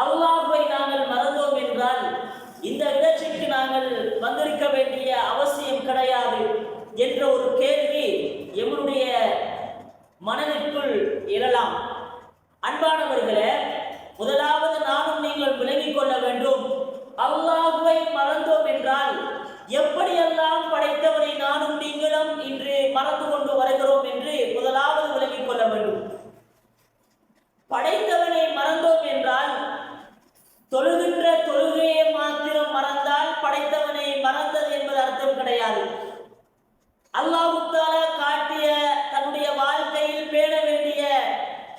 அல்லாஹ்வை நாங்கள் மறந்தோம் என்றால் இந்த இடத்திற்கு நாங்கள் வந்திருக்க வேண்டிய அவசியம் கிடையாது என்ற ஒரு கேள்வி எம்முடைய மனதிற்குள் எழலாம். அன்பானவர்களே, முதலாவது நானும் நீங்கள் விளங்கிக் கொள்ள வேண்டும், அல்லாஹ்வை மறந்தோம் என்றால் எப்படியெல்லாம் படைத்தவரை நானும் நீங்களும் இன்று மறந்து கொண்டு வருகிறோம் என்று முதலாவது விளங்கிக் கொள்ள வேண்டும். படைத்தவனை மறந்தோம் என்றால் தொழுகின்ற தொழுகையை மாத்திரம் மறந்தால் படைத்தவனை மறந்தது என்பது அர்த்தம் கிடையாது. அல்லாஹ் தஆலா காட்டிய தன்னுடைய வாழ்க்கையில் பேண வேண்டிய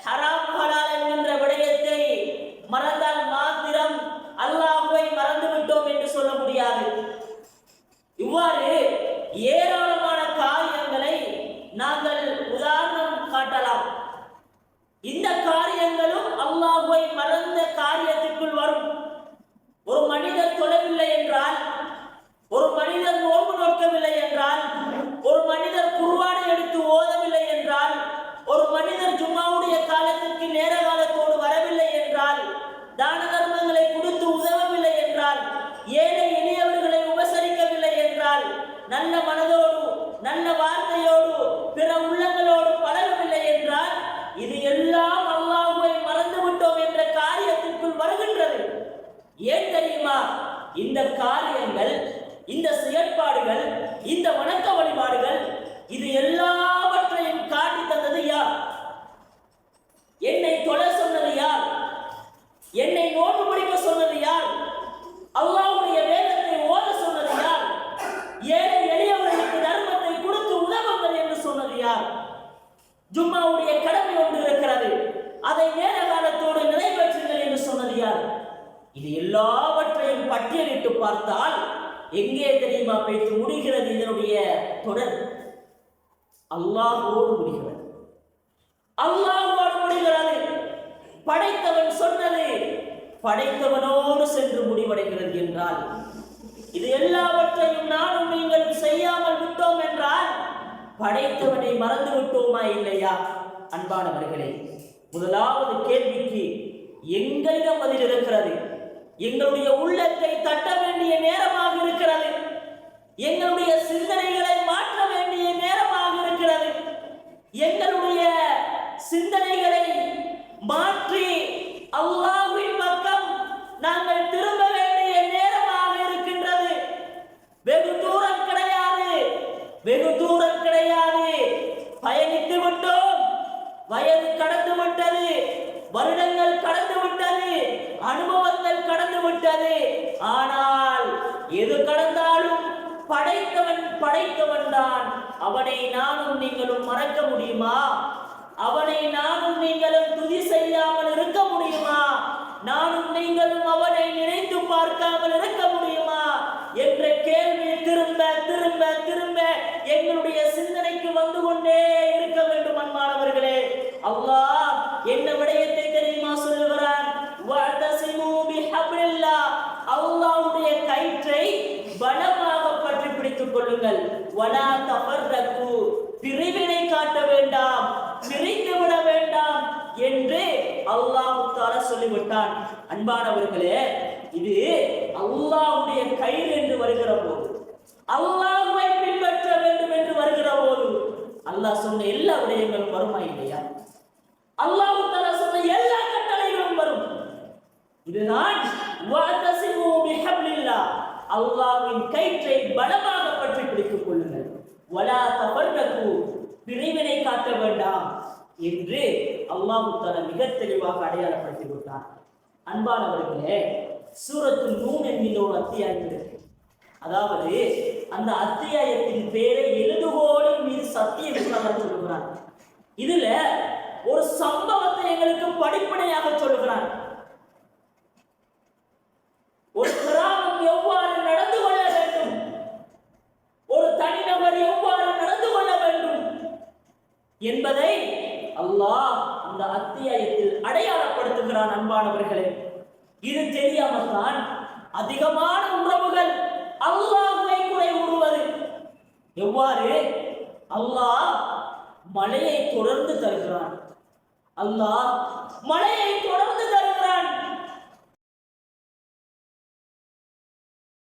ஹராம் ஹலால் என்கின்ற விடயத்தை மறந்தால் மாத்திரம் அல்லாஹ்வை மறந்து விட்டோம் என்று சொல்ல முடியாது. இவ்வாறு ஏராளமான காரியங்களை நாங்கள் உதாரணம் காட்டலாம். இந்த காரியங்களும் அல்லாஹ்வை மறந்த காரியத்திற்குள் வரும். ஒரு மனிதர் தொழவில்லை என்றால், ஒரு மனிதர் நோன்பு நோக்கவில்லை என்றால், ஒரு மனிதர் குர்ஆனை எடுத்து ஓதவில்லை என்றால், ஒரு மனிதர் ஜும்மாவுடைய காலத்திற்கு நேர காலத்தோடு வரவில்லை என்றால், தான தர்மங்களை கொடுத்து உதவவில்லை என்றால், ஏழை எளியவர்களை உபசரிக்கவில்லை என்றால், நல்ல மனதோடு நல்ல வார்த்தையோடு பிற உள்ளங்களோடு பழகவில்லை என்றால், இது எல்லாம் அல்லாஹ்வை மறந்து விட்டோம் என்ற காரியத்திற்குள் வருகின்றது. ஏன் தெரியுமா? இந்த காரியங்கள், இந்த செயற்பாடுகள், இந்த வணக்க வழிபாடுகள், இது எல்லாவற்றையும் காட்டி தந்தது யார்? என்னை தொழ சொன்னது யார்? என்னை நோன்பு பிடிக்க சொன்னது யார்? அல்லாஹ்வுடைய வேதத்தை ஓத சொன்னது யார்? ஏழை எளியவர்களுக்கு தர்மத்தை கொடுத்து உதவுங்கள் என்று சொன்னது யார்? ஜும்மாவுடைய கடமை ஒன்று இருக்கிறது, அதை நேர காலத்தோடு நிறைவேற்றுங்கள் என்று சொன்னது யார்? இது எல்லாவற்றையும் பட்டியலிட்டு பார்த்தால் எங்கே தெரியுமா பேச்சு முடிகிறது? இதனுடைய தொடர் அல்லாஹ்வோடு முடிகிறது. அல்லாஹ்வோடு முடிகிறது. படைத்தவன் சொன்னது படைத்தவனோடு சென்று முடிவடைகிறது என்றால், இது எல்லாவற்றையும் நானும் நீங்களும் செய்யாமல் விட்டோம் என்றால் படைத்தவனை மறந்து விட்டோமா இல்லையா? அன்பானவர்களே, முதலாவது கேள்விக்கு எங்களிடம் பதில் இருக்கிறது. எங்களுடைய உள்ளத்தை தட்ட வேண்டிய நேரமாக இருக்கிறது. எங்களுடைய சிந்தனைகளை மாற்ற வேண்டிய நேரமாக இருக்கிறது. எங்களுடைய சிந்தனைகளை மாற்றி அல்லாஹ்வின் பக்கம் நாங்கள் திரும்ப வேண்டிய நேரமாக இருக்கின்றது. வெகு தூரம் கிடையாது, வெகு தூரம் கிடையாது. பயணித்து விட்டோம். வயது கடந்து விட்டது, வருடங்கள் கடந்து விட்டது, அனுபவங்கள் கடந்து விட்டது. ஆனால் எது கடந்தாலும் படைத்தவன் தான். அவனை நானும் நீங்களும் மறக்க முடியுமா? அவனை நானும் நீங்களும் துதி செய்யாமல் இருக்க முடியுமா? நானும் நீங்களும் அவனை நினைத்து பார்க்காமல் இருக்க முடியுமா என்ற கேள்வி திரும்ப திரும்ப திரும்ப எங்களுடைய சிந்தனைக்கு வந்து கொண்டே இருக்க வேண்டும். அன்பானவர்களே, அல்லாஹ் என்ன விடயத்தை தெரியுமா சொல்லுகிறான்? வஅதஸிமு பிஹப்லில்லாஹ், அல்லாஹ்வுடைய கயிற்றை பலமாக பற்றி பிடித்துக் கொள்ளுங்கள். வலா தஃபர்ரகு, பிரிவினை காட்ட வேண்டாம், பிரித்து விட வேண்டாம் என்று அல்லாஹ் தஆலா சொல்லிவிட்டான். அன்பானவர்களே, இது அல்லாஹ்வுடைய கயிறு என்று வருகிற போது, அல்லாஹ்வை பின்பற்ற வேண்டும் என்று வருகிற போது, அல்லாஹ் சொன்ன எல்லா விடயங்களும் வருமா இல்லையா? அல்லாஹ் தஆலா சொன்ன எல்லா கட்டளைகளும் வரும். இதுதான் வஅதஸிமு பிஹப்லில்லாஹ், அல்லாஹ்வின் கயிற்றை பலமாக பற்றி பிடித்துக் கொள்ளுங்கள். வலா தஃபர்ரகு, பிரிவினை காட்ட வேண்டாம் என்று அல்லாஹ் தஆலா மிக தெளிவாக அடையாளப்படுத்தி விட்டார். அன்பானவர்களே, சூரத்துல் நூன் என்கிற ஒரு அத்தியாயம் இருக்கு. அதாவது அந்த அத்தியாயத்தின் பேரை எழுதுகோலின் மீது சத்தியம் என்று அல்லாஹ் சொல்லுகிறான். இதுல ஒரு சம்பவத்தை எங்களுக்கு படிப்பனையாக சொல்லுகிறான். ஒரு கிராமம் எவ்வாறு நடந்து கொள்ள வேண்டும், ஒரு தனிநபர் எவ்வாறு நடந்து கொள்ள வேண்டும் என்பதை அல்லாஹ் அந்த அத்தியாயத்தில் அடையாளப்படுத்துகிறான். அன்பானவர்களே, இது தெரியாமல் தான் அதிகமான உறவுகள் அல்லாஹ்வை குறை கூறுவது. எவ்வாறு? அல்லாஹ் மழையை தொடர்ந்து தருகிறான். அல்லாஹ் மழையை தொடர்ந்து